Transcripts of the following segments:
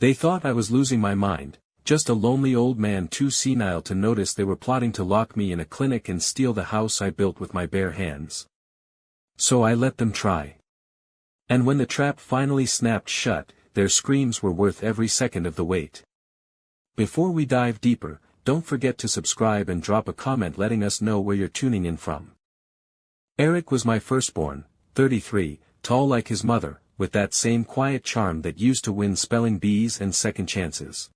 They thought I was losing my mind, just a lonely old man too senile to notice they were plotting to lock me in a clinic and steal the house I built with my bare hands. So I let them try. And when the trap finally snapped shut, their screams were worth every second of the wait. Before we dive deeper, don't forget to subscribe and drop a comment letting us know where you're tuning in from. Eric was my firstborn, 33, tall like his mother, with that same quiet charm that used to win spelling bees and second chances.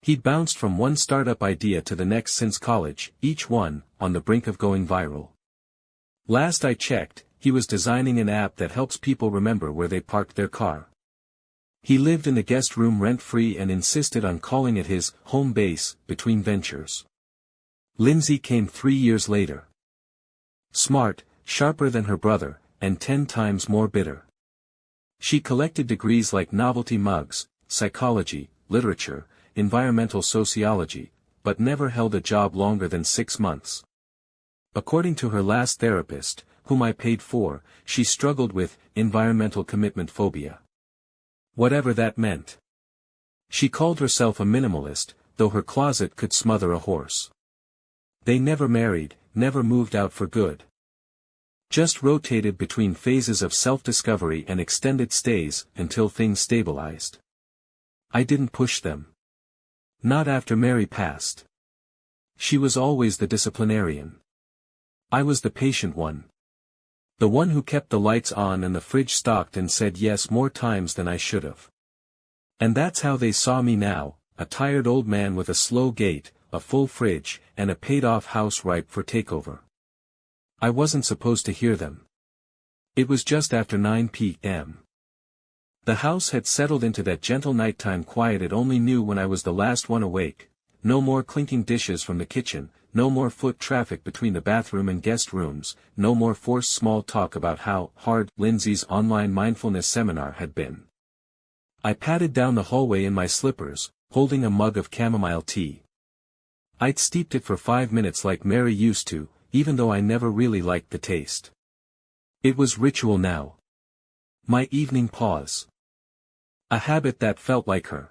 He'd bounced from one startup idea to the next since college, each one, on the brink of going viral. Last I checked, he was designing an app that helps people remember where they parked their car. He lived in the guest room rent-free and insisted on calling it his home base between ventures. Lindsay came 3 years later. Smart, sharper than her brother, and 10 times more bitter. She collected degrees like novelty mugs, psychology, literature, environmental sociology, but never held a job longer than 6 months. According to her last therapist, whom I paid for, she struggled with environmental commitment phobia. Whatever that meant. She called herself a minimalist, though her closet could smother a horse. They never married, never moved out for good. Just rotated between phases of self-discovery and extended stays until things stabilized. I didn't push them. Not after Mary passed. She was always the disciplinarian. I was the patient one. The one who kept the lights on and the fridge stocked and said yes more times than I should have. And that's how they saw me now, a tired old man with a slow gait, a full fridge, and a paid-off house ripe for takeover. I wasn't supposed to hear them. It was just after 9 p.m. The house had settled into that gentle nighttime quiet it only knew when I was the last one awake. No more clinking dishes from the kitchen, no more foot traffic between the bathroom and guest rooms, no more forced small talk about how hard Lindsay's online mindfulness seminar had been. I padded down the hallway in my slippers, holding a mug of chamomile tea. I'd steeped it for 5 minutes like Mary used to, even though I never really liked the taste. It was ritual now. My evening pause. A habit that felt like her.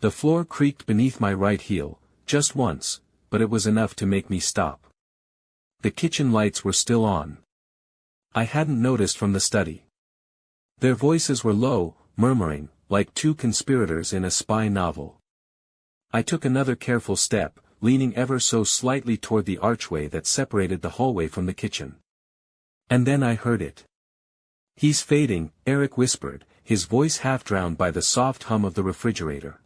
The floor creaked beneath my right heel, just once, but it was enough to make me stop. The kitchen lights were still on. I hadn't noticed from the study. Their voices were low, murmuring, like two conspirators in a spy novel. I took another careful step, leaning ever so slightly toward the archway that separated the hallway from the kitchen. And then I heard it. "He's fading," Eric whispered, his voice half drowned by the soft hum of the refrigerator.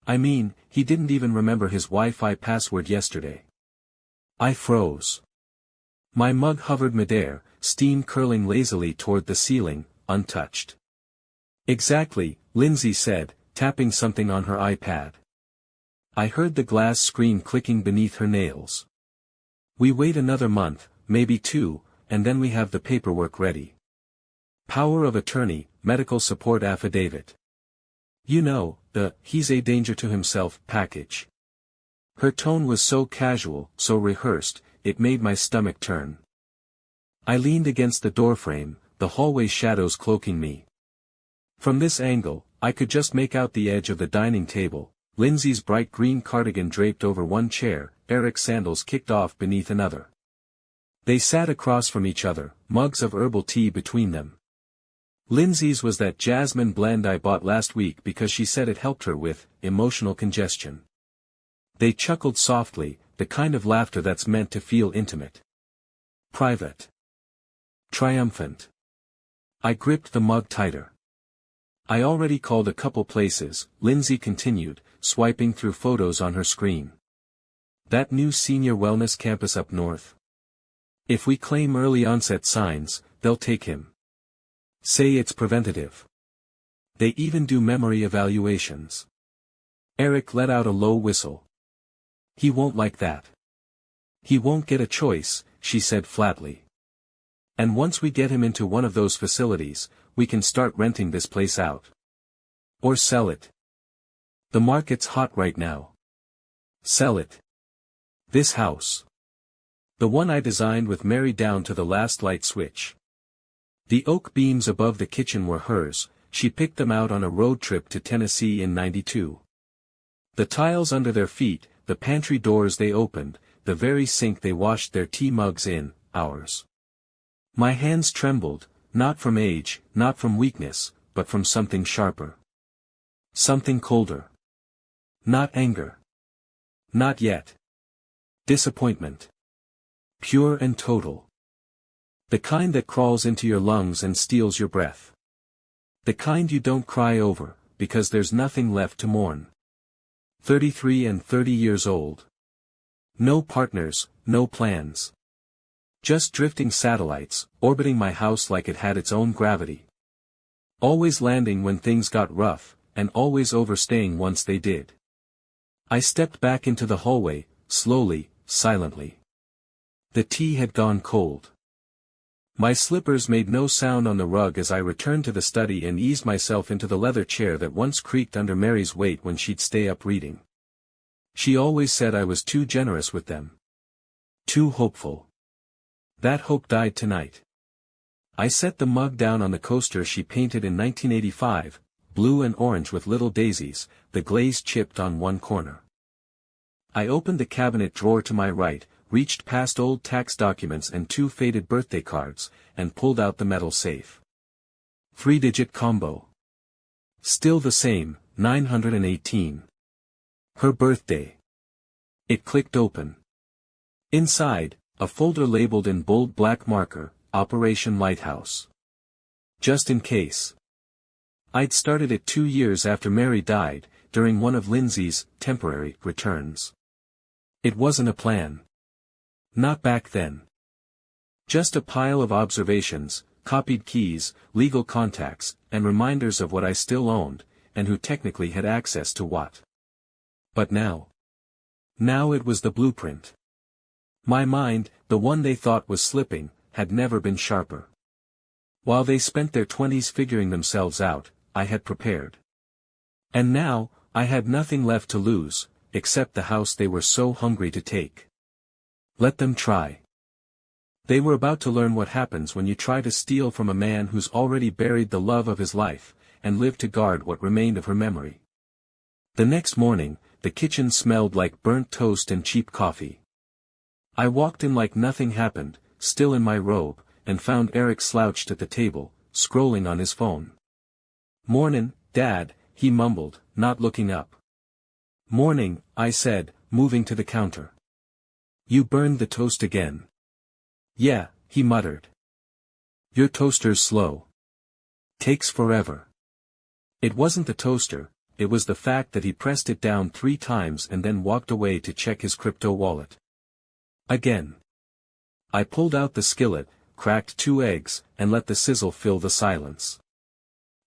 I mean, he didn't even remember his Wi-Fi password yesterday. I froze. My mug hovered midair, steam curling lazily toward the ceiling, untouched. "Exactly," Lindsay said, tapping something on her iPad. I heard the glass screen clicking beneath her nails. "We wait another month, maybe 2, and then we have the paperwork ready. Power of attorney, medical support affidavit. You know, the 'he's a danger to himself' package." Her tone was so casual, so rehearsed, it made my stomach turn. I leaned against the doorframe, the hallway shadows cloaking me. From this angle, I could just make out the edge of the dining table, Lindsay's bright green cardigan draped over one chair, Eric's sandals kicked off beneath another. They sat across from each other, mugs of herbal tea between them. Lindsay's was that jasmine blend I bought last week because she said it helped her with emotional congestion. They chuckled softly, the kind of laughter that's meant to feel intimate. Private. Triumphant. I gripped the mug tighter. "I already called a couple places," Lindsay continued, swiping through photos on her screen. "That new senior wellness campus up north. If we claim early onset signs, they'll take him. Say it's preventative. They even do memory evaluations." Eric let out a low whistle. "He won't like that. He won't get a choice," she said flatly. "And once we get him into one of those facilities, we can start renting this place out. Or sell it. The market's hot right now. Sell it. This house. The one I designed with Mary down to the last light switch. The oak beams above the kitchen were hers, she picked them out on a road trip to Tennessee in '92. The tiles under their feet, the pantry doors they opened, the very sink they washed their tea mugs in, ours. My hands trembled, not from age, not from weakness, but from something sharper. Something colder. Not anger. Not yet. Disappointment. Pure and total. The kind that crawls into your lungs and steals your breath. The kind you don't cry over, because there's nothing left to mourn. 33 and 30 years old. No partners, no plans. Just drifting satellites, orbiting my house like it had its own gravity. Always landing when things got rough, and always overstaying once they did. I stepped back into the hallway, slowly, silently. The tea had gone cold. My slippers made no sound on the rug as I returned to the study and eased myself into the leather chair that once creaked under Mary's weight when she'd stay up reading. She always said I was too generous with them. Too hopeful. That hope died tonight. I set the mug down on the coaster she painted in 1985, blue and orange with little daisies, the glaze chipped on one corner. I opened the cabinet drawer to my right, reached past old tax documents and 2 faded birthday cards, and pulled out the metal safe. 3-digit combo. Still the same, 918. Her birthday. It clicked open. Inside, a folder labeled in bold black marker, Operation Lighthouse. Just in case. I'd started it 2 years after Mary died, during one of Lindsay's temporary returns. It wasn't a plan. Not back then. Just a pile of observations, copied keys, legal contacts, and reminders of what I still owned, and who technically had access to what. But now. Now it was the blueprint. My mind, the one they thought was slipping, had never been sharper. While they spent their 20s figuring themselves out, I had prepared. And now, I had nothing left to lose, except the house they were so hungry to take. Let them try. They were about to learn what happens when you try to steal from a man who's already buried the love of his life, and live to guard what remained of her memory. The next morning, the kitchen smelled like burnt toast and cheap coffee. I walked in like nothing happened, still in my robe, and found Eric slouched at the table, scrolling on his phone. "Mornin', Dad," he mumbled, not looking up. "Morning," I said, moving to the counter. "You burned the toast again." "Yeah," he muttered. "Your toaster's slow. Takes forever." It wasn't the toaster, it was the fact that he pressed it down 3 times and then walked away to check his crypto wallet. Again. I pulled out the skillet, cracked 2 eggs, and let the sizzle fill the silence.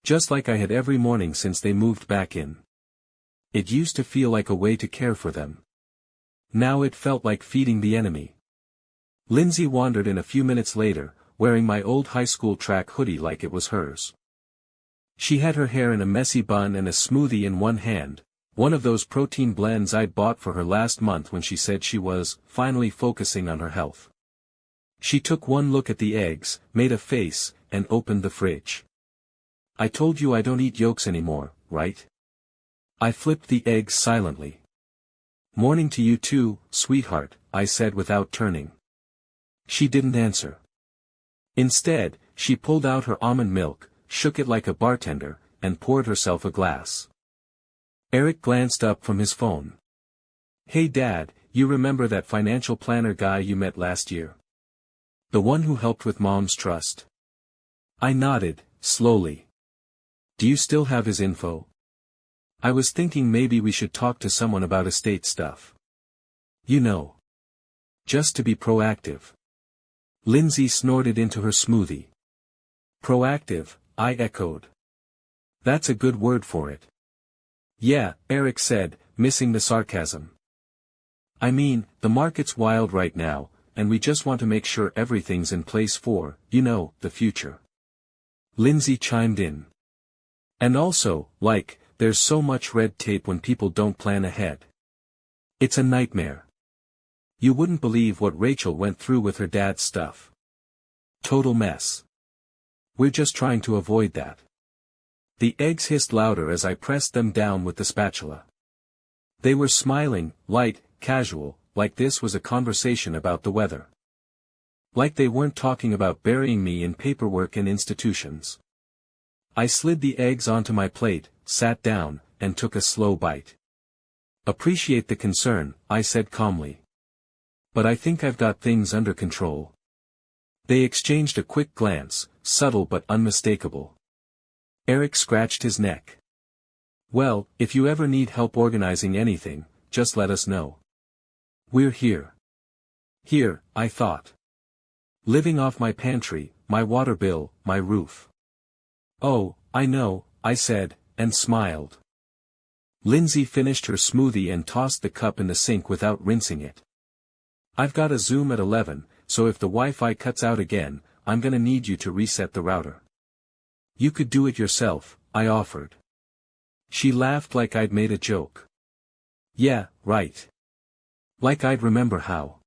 Just like I had every morning since they moved back in. It used to feel like a way to care for them. Now it felt like feeding the enemy. Lindsay wandered in a few minutes later, wearing my old high school track hoodie like it was hers. She had her hair in a messy bun and a smoothie in one hand, one of those protein blends I'd bought for her last month when she said she was finally focusing on her health. She took one look at the eggs, made a face, and opened the fridge. "I told you I don't eat yolks anymore, right?" I flipped the eggs silently. "Morning to you too, sweetheart," I said without turning. She didn't answer. Instead, she pulled out her almond milk, shook it like a bartender, and poured herself a glass. Eric glanced up from his phone. "Hey Dad, you remember that financial planner guy you met last year? The one who helped with Mom's trust?" I nodded, slowly. "Do you still have his info? I was thinking maybe we should talk to someone about estate stuff. You know. Just to be proactive." Lindsay snorted into her smoothie. "Proactive," I echoed. "That's a good word for it." "Yeah," Eric said, missing the sarcasm. "I mean, the market's wild right now, and we just want to make sure everything's in place for, you know, the future." Lindsay chimed in. "And also, like, there's so much red tape when people don't plan ahead. It's a nightmare. You wouldn't believe what Rachel went through with her dad's stuff. Total mess. We're just trying to avoid that." The eggs hissed louder as I pressed them down with the spatula. They were smiling, light, casual, like this was a conversation about the weather. Like they weren't talking about burying me in paperwork and institutions. I slid the eggs onto my plate, sat down, and took a slow bite. "Appreciate the concern," I said calmly. "But I think I've got things under control." They exchanged a quick glance, subtle but unmistakable. Eric scratched his neck. "Well, if you ever need help organizing anything, just let us know. We're here." Here, I thought. Living off my pantry, my water bill, my roof. "Oh, I know," I said, and smiled. Lindsay finished her smoothie and tossed the cup in the sink without rinsing it. "I've got a Zoom at 11, so if the Wi-Fi cuts out again, I'm gonna need you to reset the router." "You could do it yourself," I offered. She laughed like I'd made a joke. "Yeah, right. Like I'd remember how."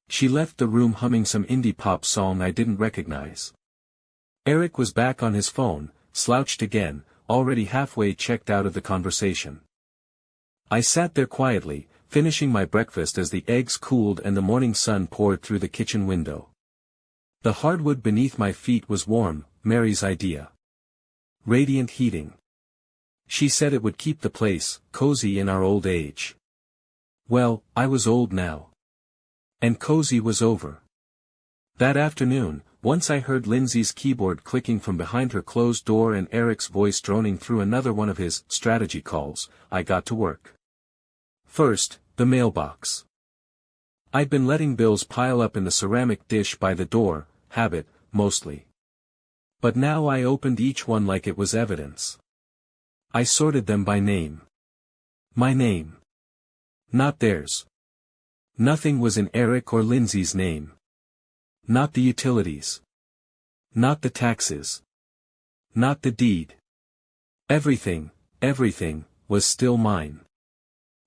She left the room humming some indie pop song I didn't recognize. Eric was back on his phone, slouched again, already halfway checked out of the conversation. I sat there quietly, finishing my breakfast as the eggs cooled and the morning sun poured through the kitchen window. The hardwood beneath my feet was warm, Mary's idea. Radiant heating. She said it would keep the place cozy in our old age. Well, I was old now. And cozy was over. That afternoon, once I heard Lindsay's keyboard clicking from behind her closed door and Eric's voice droning through another one of his strategy calls, I got to work. First, the mailbox. I'd been letting bills pile up in the ceramic dish by the door, habit, mostly. But now I opened each one like it was evidence. I sorted them by name. My name. Not theirs. Nothing was in Eric or Lindsay's name. Not the utilities. Not the taxes. Not the deed. Everything, was still mine.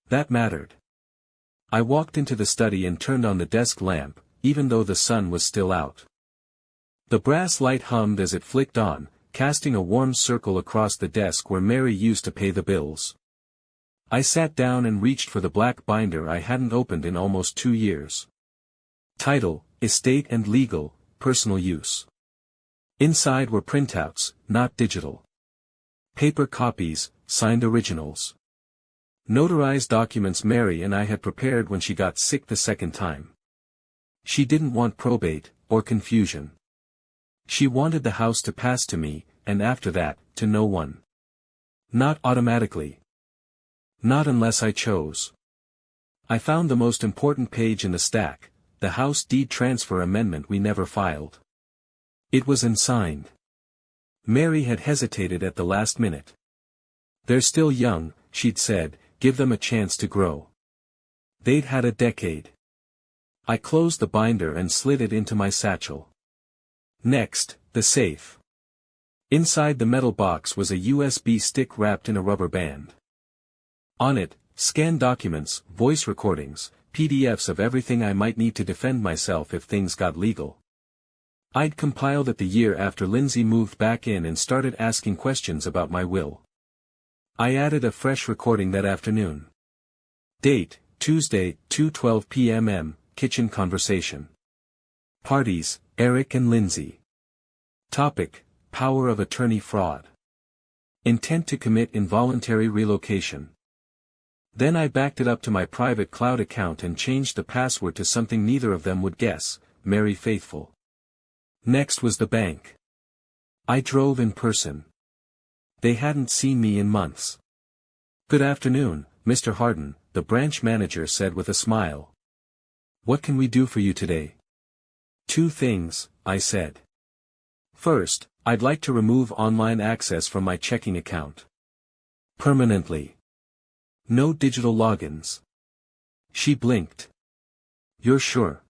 That mattered. I walked into the study and turned on the desk lamp, even though the sun was still out. The brass light hummed as it flicked on, casting a warm circle across the desk where Mary used to pay the bills. I sat down and reached for the black binder I hadn't opened in almost 2 years. Title, Estate and Legal, Personal Use. Inside were printouts, not digital. Paper copies, signed originals. Notarized documents Mary and I had prepared when she got sick the second time. She didn't want probate, or confusion. She wanted the house to pass to me, and after that, to no one. Not automatically. Not unless I chose. I found the most important page in the stack, the house deed transfer amendment we never filed. It was unsigned. Mary had hesitated at the last minute. "They're still young," she'd said, "give them a chance to grow. They'd had a decade." I closed the binder and slid it into my satchel. Next, the safe. Inside the metal box was a USB stick wrapped in a rubber band. On it, scanned documents, voice recordings, PDFs of everything I might need to defend myself if things got legal. I'd compiled it the year after Lindsay moved back in and started asking questions about my will. I added a fresh recording that afternoon. Date, Tuesday, 2:12 p.m. Kitchen conversation. Parties, Eric and Lindsay. Topic, power of attorney fraud. Intent to commit involuntary relocation. Then I backed it up to my private cloud account and changed the password to something neither of them would guess, Mary Faithful. Next was the bank. I drove in person. They hadn't seen me in months. "Good afternoon, Mr. Harden," the branch manager said with a smile. "What can we do for you today?" "2 things," I said. "First, I'd like to remove online access from my checking account. Permanently. No digital logins." She blinked. "You're sure?"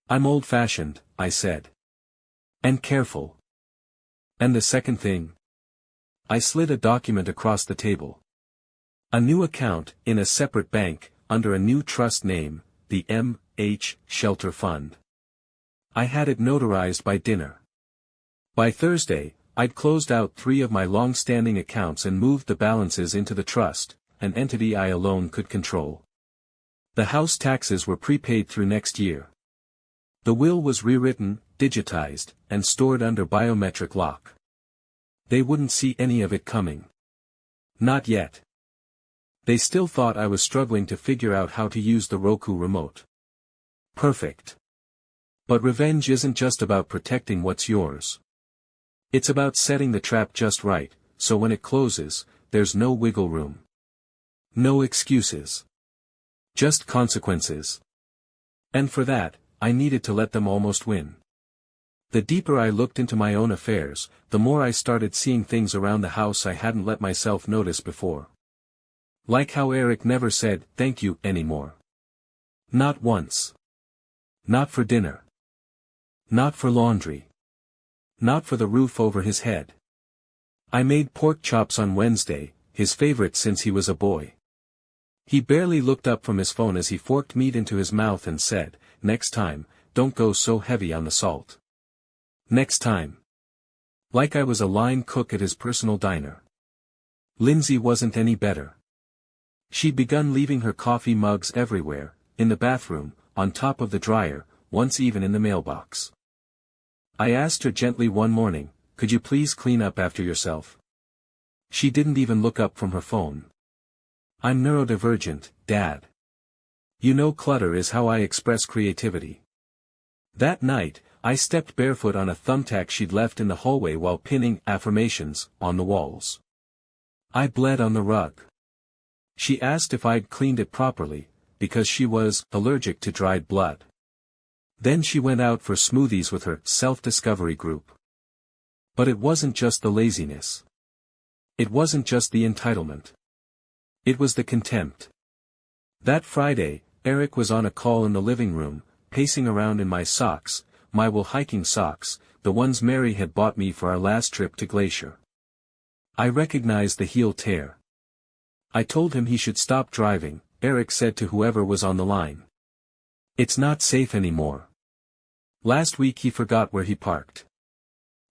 "I'm old-fashioned," I said. "And careful." "And the second thing?" I slid a document across the table. "A new account, in a separate bank, under a new trust name, the M.H. Shelter Fund. I had it notarized by dinner. By Thursday, I'd closed out 3 of my long-standing accounts and moved the balances into the trust, an entity I alone could control. The house taxes were prepaid through next year. The will was rewritten, digitized, and stored under biometric lock. They wouldn't see any of it coming. Not yet. They still thought I was struggling to figure out how to use the Roku remote. Perfect. But revenge isn't just about protecting what's yours. It's about setting the trap just right, so when it closes, there's no wiggle room. No excuses. Just consequences. And for that, I needed to let them almost win. The deeper I looked into my own affairs, the more I started seeing things around the house I hadn't let myself notice before. Like how Eric never said, "thank you," anymore. Not once. Not for dinner. Not for laundry. Not for the roof over his head. I made pork chops on Wednesday, his favorite since he was a boy. He barely looked up from his phone as he forked meat into his mouth and said, "Next time, don't go so heavy on the salt." Next time. Like I was a line cook at his personal diner. Lindsay wasn't any better. She'd begun leaving her coffee mugs everywhere, in the bathroom, on top of the dryer, once even in the mailbox. I asked her gently one morning, "Could you please clean up after yourself?" She didn't even look up from her phone. I'm neurodivergent, Dad. You know, clutter is how I express creativity. That night, I stepped barefoot on a thumbtack she'd left in the hallway while pinning affirmations on the walls. I bled on the rug. She asked if I'd cleaned it properly, because she was allergic to dried blood. Then she went out for smoothies with her self-discovery group. But it wasn't just the laziness. It wasn't just the entitlement. It was the contempt. That Friday, Eric was on a call in the living room, pacing around in my socks, my wool hiking socks, the ones Mary had bought me for our last trip to Glacier. I recognized the heel tear. I told him he should stop driving, Eric said to whoever was on the line. It's not safe anymore. Last week he forgot where he parked.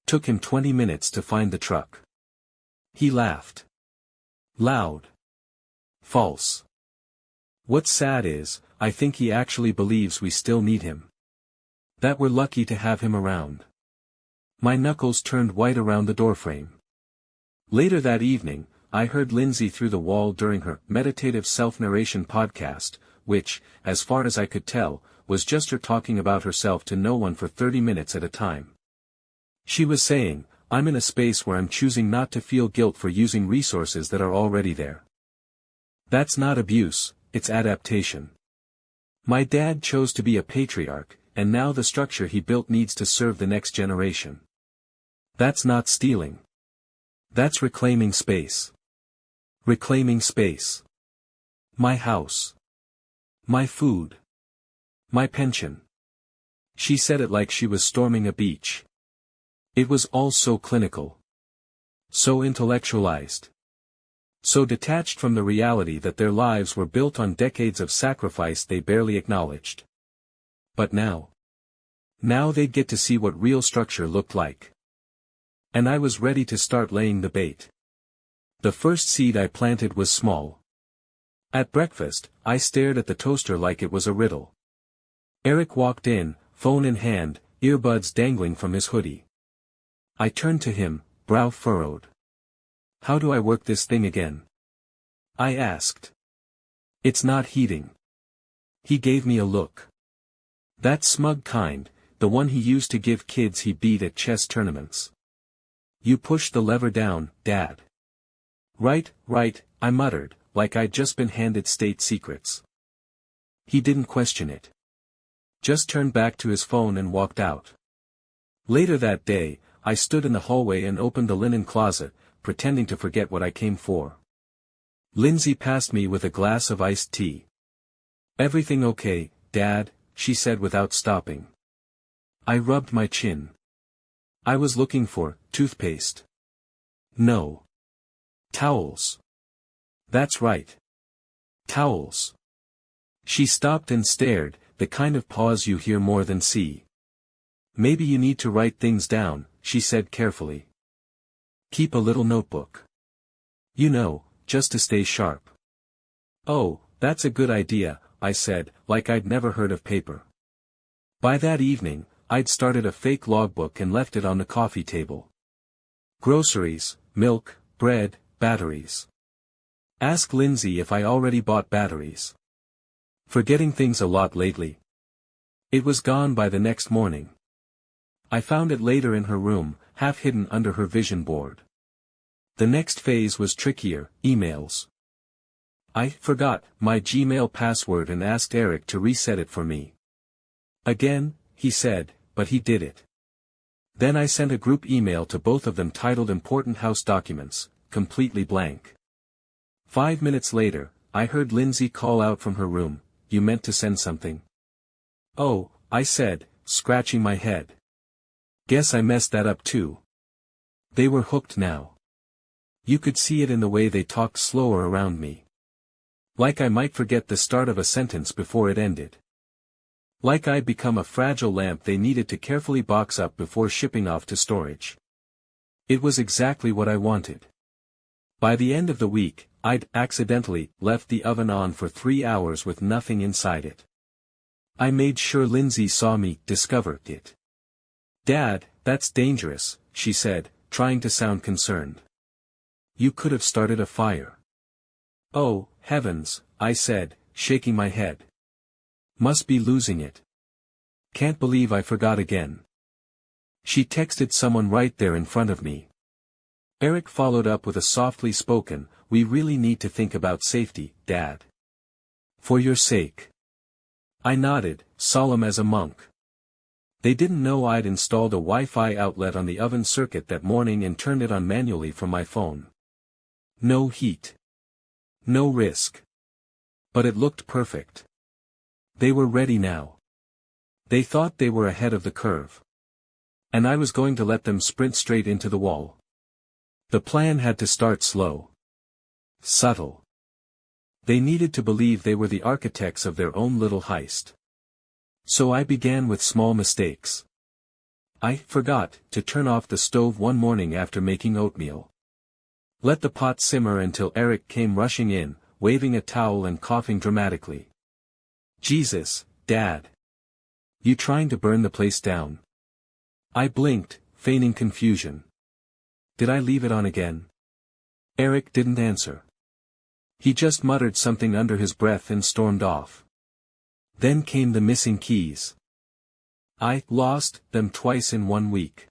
Took him 20 minutes to find the truck. He laughed. Loud. False. What's sad is, I think he actually believes we still need him. That we're lucky to have him around. My knuckles turned white around the doorframe. Later that evening, I heard Lindsay through the wall during her meditative self-narration podcast, which, as far as I could tell, was just her talking about herself to no one for 30 minutes at a time. She was saying, "I'm in a space where I'm choosing not to feel guilt for using resources that are already there. That's not abuse, it's adaptation. My dad chose to be a patriarch, and now the structure he built needs to serve the next generation. That's not stealing. That's reclaiming space. Reclaiming space. My house. My food. My pension." She said it like she was storming a beach. It was all so clinical. So intellectualized. So detached from the reality that their lives were built on decades of sacrifice they barely acknowledged. But now they'd get to see what real structure looked like. And I was ready to start laying the bait. The first seed I planted was small. At breakfast, I stared at the toaster like it was a riddle. Eric walked in, phone in hand, earbuds dangling from his hoodie. I turned to him, brow furrowed. "How do I work this thing again?" I asked. "It's not heating." He gave me a look. That smug kind, the one he used to give kids he beat at chess tournaments. "You push the lever down, Dad." Right, I muttered, like I'd just been handed state secrets. He didn't question it. Just turned back to his phone and walked out. Later that day, I stood in the hallway and opened the linen closet, pretending to forget what I came for. Lindsay passed me with a glass of iced tea. "Everything okay, Dad?" she said without stopping. I rubbed my chin. I was looking for toothpaste. No. Towels. That's right. Towels. She stopped and stared, the kind of pause you hear more than see. "Maybe you need to write things down," she said carefully. Keep a little notebook. You know, just to stay sharp. Oh, that's a good idea, I said, like I'd never heard of paper. By that evening, I'd started a fake logbook and left it on the coffee table. Groceries, milk, bread, batteries. Ask Lindsay if I already bought batteries. Forgetting things a lot lately. It was gone by the next morning. I found it later in her room, half hidden under her vision board. The next phase was trickier, emails. I forgot my Gmail password and asked Eric to reset it for me. Again, he said, but he did it. Then I sent a group email to both of them titled Important House Documents, completely blank. 5 minutes later, I heard Lindsay call out from her room, "You meant to send something?" "Oh," I said, scratching my head. "Guess I messed that up too." They were hooked now. You could see it in the way they talked slower around me. Like I might forget the start of a sentence before it ended. Like I'd become a fragile lamp they needed to carefully box up before shipping off to storage. It was exactly what I wanted. By the end of the week, I'd accidentally left the oven on for 3 hours with nothing inside it. I made sure Lindsay saw me discover it. "Dad, that's dangerous," she said, trying to sound concerned. "You could have started a fire." "Oh, heavens," I said, shaking my head. "Must be losing it. Can't believe I forgot again." She texted someone right there in front of me. Eric followed up with a softly spoken, "We really need to think about safety, Dad. For your sake." I nodded, solemn as a monk. They didn't know I'd installed a Wi-Fi outlet on the oven circuit that morning and turned it on manually from my phone. No heat. No risk. But it looked perfect. They were ready now. They thought they were ahead of the curve. And I was going to let them sprint straight into the wall. The plan had to start slow. Subtle. They needed to believe they were the architects of their own little heist. So I began with small mistakes. I forgot to turn off the stove one morning after making oatmeal. Let the pot simmer until Eric came rushing in, waving a towel and coughing dramatically. "Jesus, Dad. You trying to burn the place down?" I blinked, feigning confusion. Did I leave it on again? Eric didn't answer. He just muttered something under his breath and stormed off. Then came the missing keys. I lost them twice in 1 week.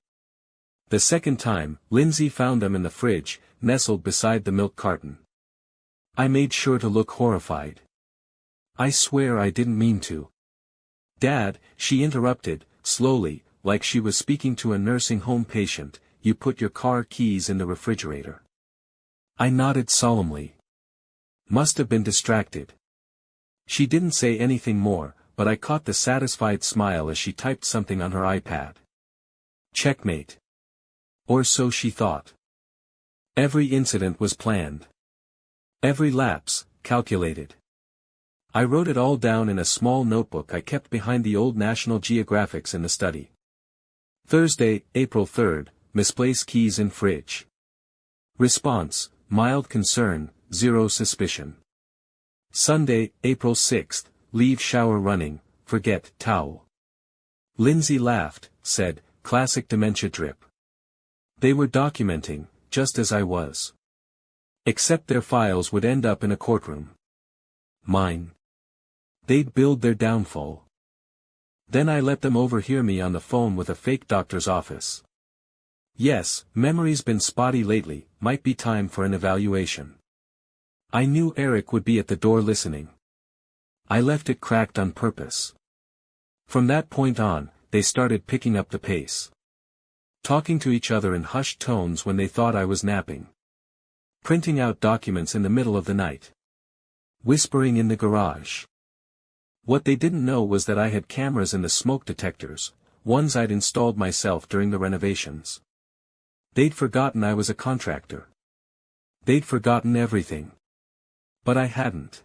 The second time, Lindsay found them in the fridge, nestled beside the milk carton. I made sure to look horrified. I swear I didn't mean to. "Dad," she interrupted, slowly, like she was speaking to a nursing home patient, "you put your car keys in the refrigerator." I nodded solemnly. Must have been distracted. She didn't say anything more, but I caught the satisfied smile as she typed something on her iPad. Checkmate. Or so she thought. Every incident was planned. Every lapse, calculated. I wrote it all down in a small notebook I kept behind the old National Geographics in the study. Thursday, April 3rd, misplaced keys in fridge. Response, mild concern, zero suspicion. Sunday, April 6th, leave shower running, forget towel. Lindsay laughed, said, "Classic dementia drip." They were documenting, just as I was. Except their files would end up in a courtroom. Mine. They'd build their downfall. Then I let them overhear me on the phone with a fake doctor's office. "Yes, memory's been spotty lately, might be time for an evaluation." I knew Eric would be at the door listening. I left it cracked on purpose. From that point on, they started picking up the pace. Talking to each other in hushed tones when they thought I was napping. Printing out documents in the middle of the night. Whispering in the garage. What they didn't know was that I had cameras in the smoke detectors, ones I'd installed myself during the renovations. They'd forgotten I was a contractor. They'd forgotten everything. But I hadn't.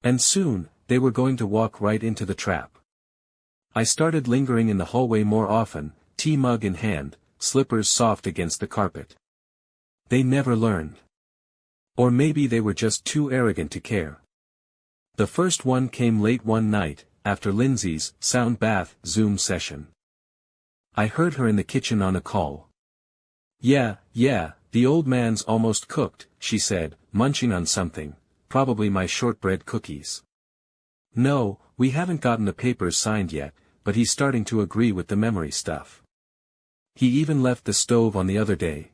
And soon, they were going to walk right into the trap. I started lingering in the hallway more often, tea mug in hand, slippers soft against the carpet. They never learned. Or maybe they were just too arrogant to care. The first one came late one night, after Lindsay's sound bath Zoom session. I heard her in the kitchen on a call. Yeah, the old man's almost cooked, she said, munching on something, probably my shortbread cookies. No, we haven't gotten the papers signed yet, but he's starting to agree with the memory stuff. He even left the stove on the other day.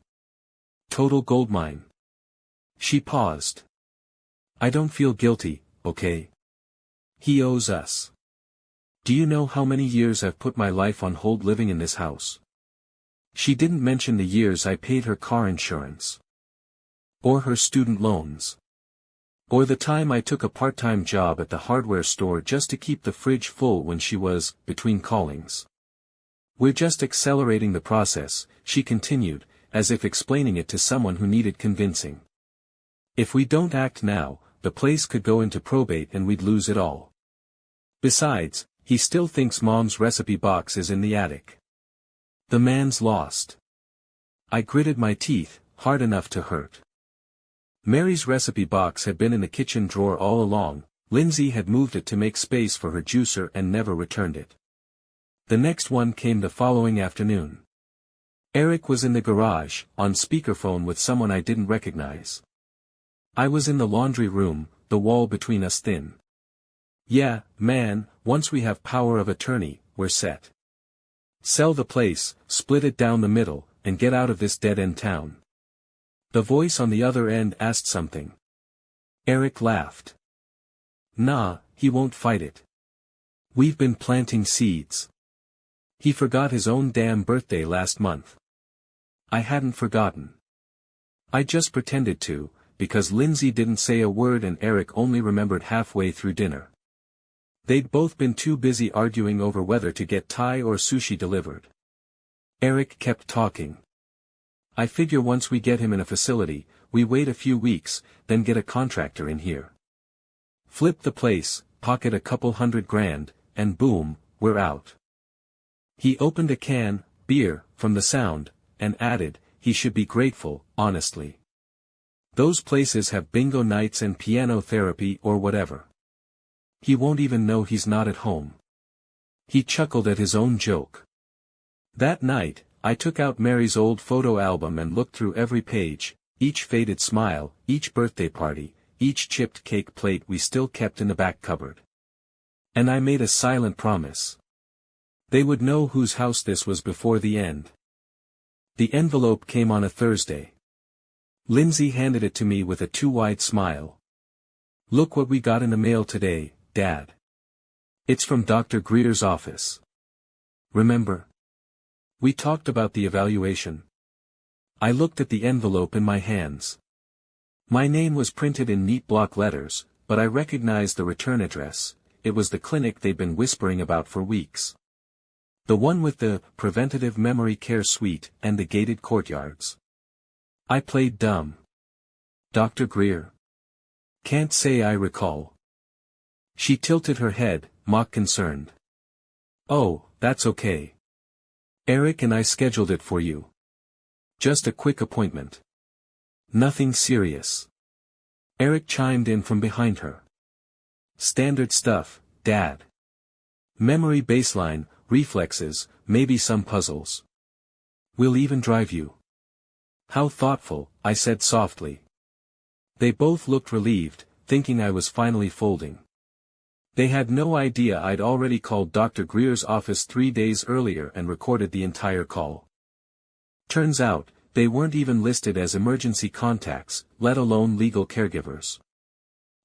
Total goldmine. She paused. I don't feel guilty, okay? He owes us. Do you know how many years I've put my life on hold living in this house? She didn't mention the years I paid her car insurance. Or her student loans. Or the time I took a part-time job at the hardware store just to keep the fridge full when she was between callings. We're just accelerating the process, she continued, as if explaining it to someone who needed convincing. If we don't act now, the place could go into probate and we'd lose it all. Besides, he still thinks Mom's recipe box is in the attic. The man's lost. I gritted my teeth, hard enough to hurt. Mary's recipe box had been in the kitchen drawer all along. Lindsay had moved it to make space for her juicer and never returned it. The next one came the following afternoon. Eric was in the garage, on speakerphone with someone I didn't recognize. I was in the laundry room, the wall between us thin. Yeah, man, once we have power of attorney, we're set. Sell the place, split it down the middle, and get out of this dead-end town. The voice on the other end asked something. Eric laughed. Nah, he won't fight it. We've been planting seeds. He forgot his own damn birthday last month. I hadn't forgotten. I just pretended to, because Lindsay didn't say a word and Eric only remembered halfway through dinner. They'd both been too busy arguing over whether to get Thai or sushi delivered. Eric kept talking. I figure once we get him in a facility, we wait a few weeks, then get a contractor in here. Flip the place, pocket a couple $100,000, and boom, we're out. He opened a can, beer, from the sound, and added, he should be grateful, honestly. Those places have bingo nights and piano therapy or whatever. He won't even know he's not at home. He chuckled at his own joke. That night, I took out Mary's old photo album and looked through every page, each faded smile, each birthday party, each chipped cake plate we still kept in the back cupboard. And I made a silent promise. They would know whose house this was before the end. The envelope came on a Thursday. Lindsay handed it to me with a too wide smile. Look what we got in the mail today, Dad. It's from Dr. Greer's office. Remember? We talked about the evaluation. I looked at the envelope in my hands. My name was printed in neat block letters, but I recognized the return address. It was the clinic they'd been whispering about for weeks. The one with the preventative memory care suite and the gated courtyards. I played dumb. Dr. Greer. Can't say I recall. She tilted her head, mock concerned. Oh, that's okay. Eric and I scheduled it for you. Just a quick appointment. Nothing serious. Eric chimed in from behind her. Standard stuff, Dad. Memory baseline, reflexes, maybe some puzzles. We'll even drive you. How thoughtful, I said softly. They both looked relieved, thinking I was finally folding. They had no idea I'd already called Dr. Greer's office 3 days earlier and recorded the entire call. Turns out, they weren't even listed as emergency contacts, let alone legal caregivers.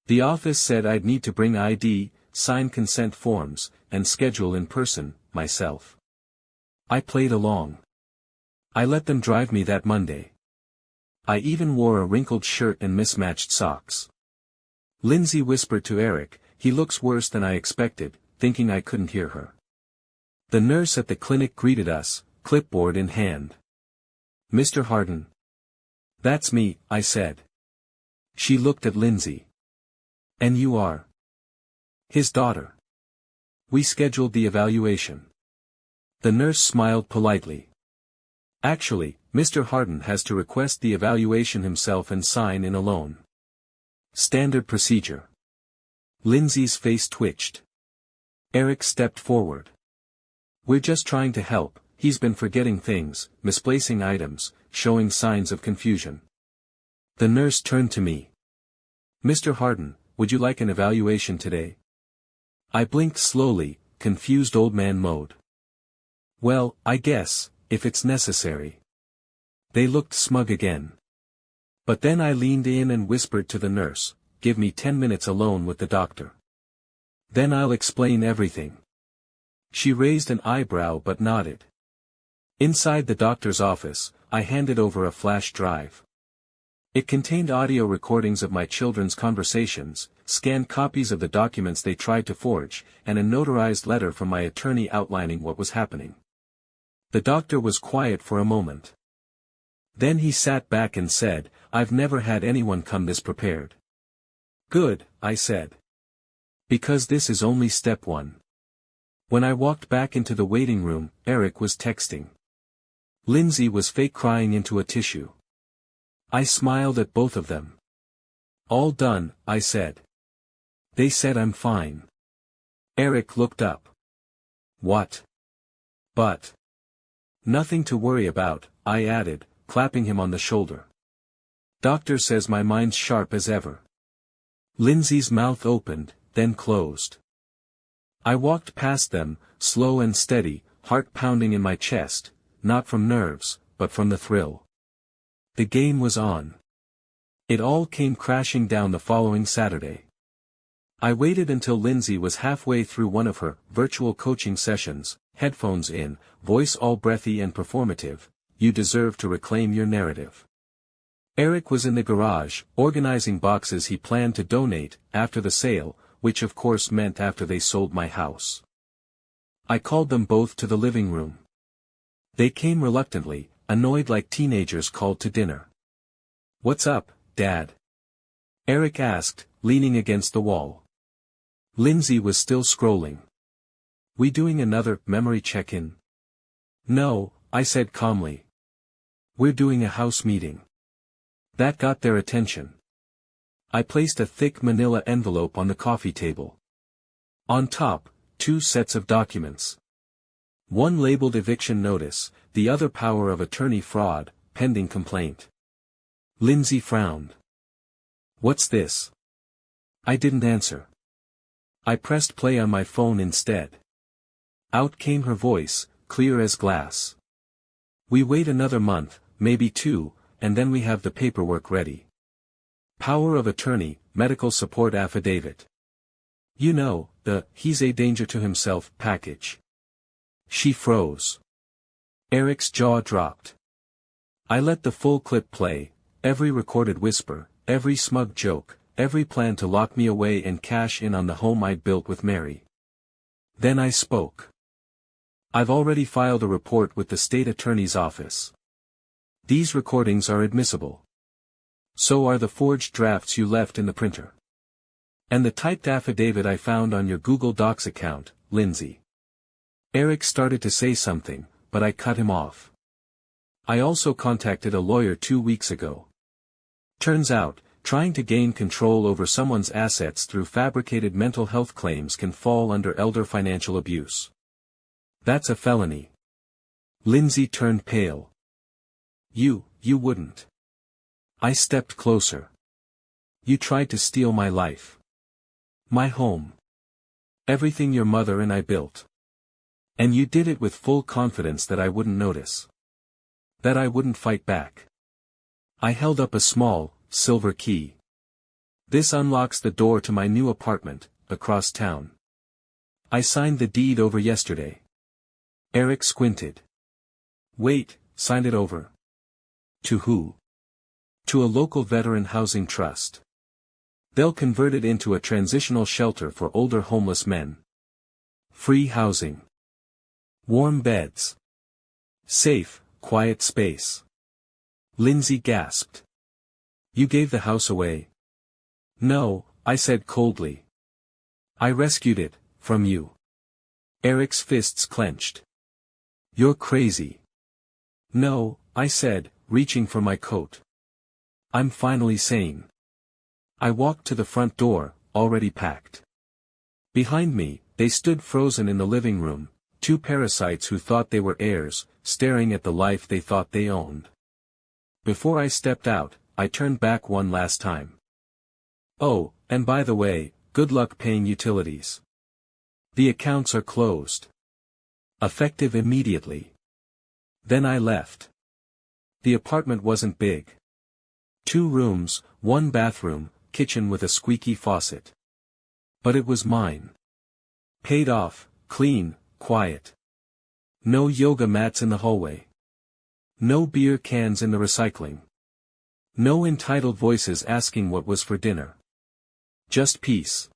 The office said I'd need to bring ID, sign consent forms, and schedule in person, myself. I played along. I let them drive me that Monday. I even wore a wrinkled shirt and mismatched socks. Lindsay whispered to Eric, he looks worse than I expected, thinking I couldn't hear her. The nurse at the clinic greeted us, clipboard in hand. Mr. Harden. That's me, I said. She looked at Lindsay. And you are? His daughter. We scheduled the evaluation. The nurse smiled politely. Actually, Mr. Harden has to request the evaluation himself and sign in alone. Standard procedure. Lindsay's face twitched. Eric stepped forward. We're just trying to help. He's been forgetting things, misplacing items, showing signs of confusion. The nurse turned to me. Mr. Harden, would you like an evaluation today? I blinked slowly, confused old man mode. Well, I guess, if it's necessary. They looked smug again. But then I leaned in and whispered to the nurse, give me 10 minutes alone with the doctor. Then I'll explain everything. She raised an eyebrow but nodded. Inside the doctor's office, I handed over a flash drive. It contained audio recordings of my children's conversations, scanned copies of the documents they tried to forge, and a notarized letter from my attorney outlining what was happening. The doctor was quiet for a moment. Then he sat back and said, I've never had anyone come this prepared. Good, I said. Because this is only step one. When I walked back into the waiting room, Eric was texting. Lindsay was fake crying into a tissue. I smiled at both of them. All done, I said. They said I'm fine. Eric looked up. What? But. Nothing to worry about, I added, clapping him on the shoulder. Doctor says my mind's sharp as ever. Lindsay's mouth opened, then closed. I walked past them, slow and steady, heart pounding in my chest, not from nerves, but from the thrill. The game was on. It all came crashing down the following Saturday. I waited until Lindsay was halfway through one of her virtual coaching sessions, headphones in, voice all breathy and performative. You deserve to reclaim your narrative. Eric was in the garage, organizing boxes he planned to donate after the sale, which of course meant after they sold my house. I called them both to the living room. They came reluctantly, annoyed like teenagers called to dinner. What's up, Dad? Eric asked, leaning against the wall. Lindsay was still scrolling. We doing another memory check-in? No, I said calmly. We're doing a house meeting. That got their attention. I placed a thick manila envelope on the coffee table. On top, 2 sets of documents. One labeled eviction notice, the other power of attorney fraud, pending complaint. Lindsay frowned. What's this? I didn't answer. I pressed play on my phone instead. Out came her voice, clear as glass. We wait another month, maybe 2, and then we have the paperwork ready. Power of attorney, medical support affidavit. You know, the he's a danger to himself package. She froze. Eric's jaw dropped. I let the full clip play, every recorded whisper, every smug joke, every plan to lock me away and cash in on the home I'd built with Mary. Then I spoke. I've already filed a report with the state attorney's office. These recordings are admissible. So are the forged drafts you left in the printer. And the typed affidavit I found on your Google Docs account, Lindsay. Eric started to say something, but I cut him off. I also contacted a lawyer 2 weeks ago. Turns out, trying to gain control over someone's assets through fabricated mental health claims can fall under elder financial abuse. That's a felony. Lindsay turned pale. You wouldn't. I stepped closer. You tried to steal my life. My home. Everything your mother and I built. And you did it with full confidence that I wouldn't notice. That I wouldn't fight back. I held up a small, silver key. This unlocks the door to my new apartment, across town. I signed the deed over yesterday. Eric squinted. Wait, signed it over. To who? To a local veteran housing trust. They'll convert it into a transitional shelter for older homeless men. Free housing. Warm beds. Safe, quiet space. Lindsay gasped. You gave the house away? No, I said coldly. I rescued it, from you. Eric's fists clenched. You're crazy. No, I said, reaching for my coat. I'm finally sane. I walked to the front door, already packed. Behind me, they stood frozen in the living room, two parasites who thought they were heirs, staring at the life they thought they owned. Before I stepped out, I turned back one last time. Oh, and by the way, good luck paying utilities. The accounts are closed. Effective immediately. Then I left. The apartment wasn't big. 2 rooms, 1 bathroom, kitchen with a squeaky faucet. But it was mine. Paid off, clean, quiet. No yoga mats in the hallway. No beer cans in the recycling. No entitled voices asking what was for dinner. Just peace.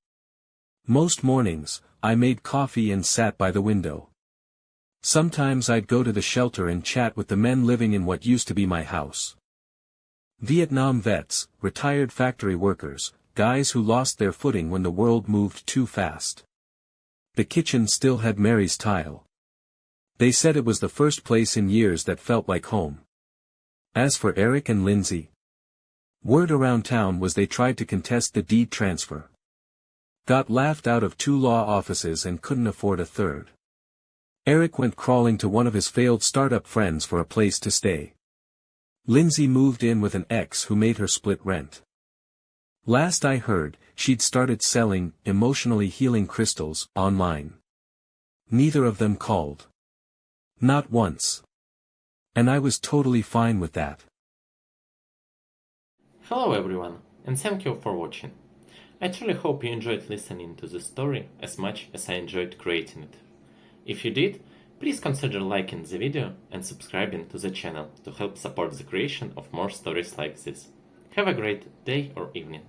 Most mornings, I made coffee and sat by the window. Sometimes I'd go to the shelter and chat with the men living in what used to be my house. Vietnam vets, retired factory workers, guys who lost their footing when the world moved too fast. The kitchen still had Mary's tile. They said it was the first place in years that felt like home. As for Eric and Lindsay, word around town was they tried to contest the deed transfer. Got laughed out of 2 law offices and couldn't afford a third. Eric went crawling to one of his failed startup friends for a place to stay. Lindsay moved in with an ex who made her split rent. Last I heard, she'd started selling emotionally healing crystals online. Neither of them called. Not once. And I was totally fine with that. Hello everyone, and thank you for watching. I truly hope you enjoyed listening to this story as much as I enjoyed creating it. If you did, please consider liking the video and subscribing to the channel to help support the creation of more stories like this. Have a great day or evening.